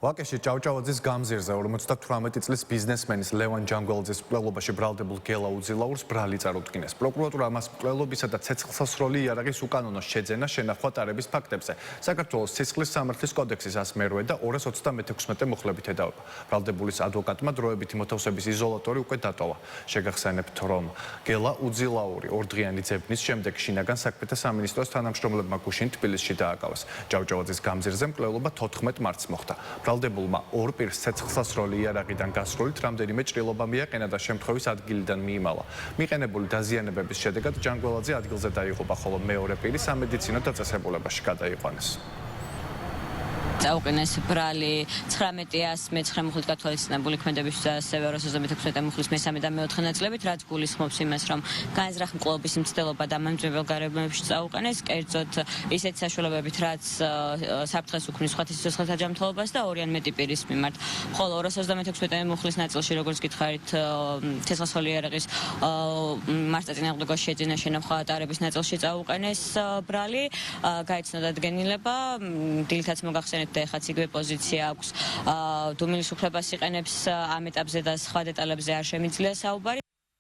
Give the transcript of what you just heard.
ვაკეში ჭავჭავაძის გამზირზე 58 წლის ბიზნესმენის ლევან ჯანგველაძის მკვლელობაში ბრალდებულ გელა უძილაურს ბრალი წარუდგინეს. პროკურატურა მას მკვლელობისა და ცეცხლსასროლი იარაღის უკანონო შეძენა შენახვა ტარების ფაქტებზე საქართველოს სისხლის სამართლის კოდექსის 108 და 236 მუხლებით ედავება. ბრალდებულის ადვოკატმა დროებითი მოთავსების იზოლატორი უკვე დატოვა. შეგახსენებთ, რომ გელა უძილაური ორდღიანი ძებნის შემდეგ შინაგან საქმეთა სამინისტროს თანამშრომლებმა გუშინ თბილისში დააკავეს. ჭავჭავაძის გამზირზე მკვლელობა 14 მარტს მოხდა. ბრალდებულმა ორ პირს ცეცხლსასროლი იარაღიდან გასროლით რამდენიმე ჭრილობა მიაყენა და შემთხვევის ადგილიდან მიიმალა. მიყენებული დაზიანებების შედეგად ჯანგველაძე ადგილზე დაიღუპა, ხოლო მეორე პირი სამედიცინო დაწესებულებაში გადაიყვანეს. წაუყენეს ბრალი 19-109 მუხლით გათვალისწინებული ქმედებისთვის და ასევე 236 მუხლის მესამე და მეოთხე ნაწილებით, რაც გულისხმობს იმას, რომ განიზრახ მკვლელობის მცდელობა და მამჯერებელ გარემოებში წაუყენეს, კერძოდ ისეთი საშუალებებით, რაც საფრთხეს უქმნის სხვათა სიცოცხლეთა ჯანმრთელობას და ორი ან მეტი პირის მიმართ. ხოლო 236 მუხლის ნაწილში, როგორც გითხარით, ცეცხლსასროლი იარაღის მარცხაწინააღმდეგო შეძენა შენახვა ტარების ნაწილში წაუყენეს ბრალი, გაიცნო დადგენილება, დილითაც მოგახსენეთ და ეხაც იგივე პოზიცია აქვს. დუმილის უფლებას იყენებს ამ ეტაპზე და სხვა დეტალებზე არ შემიძლია საუბარი.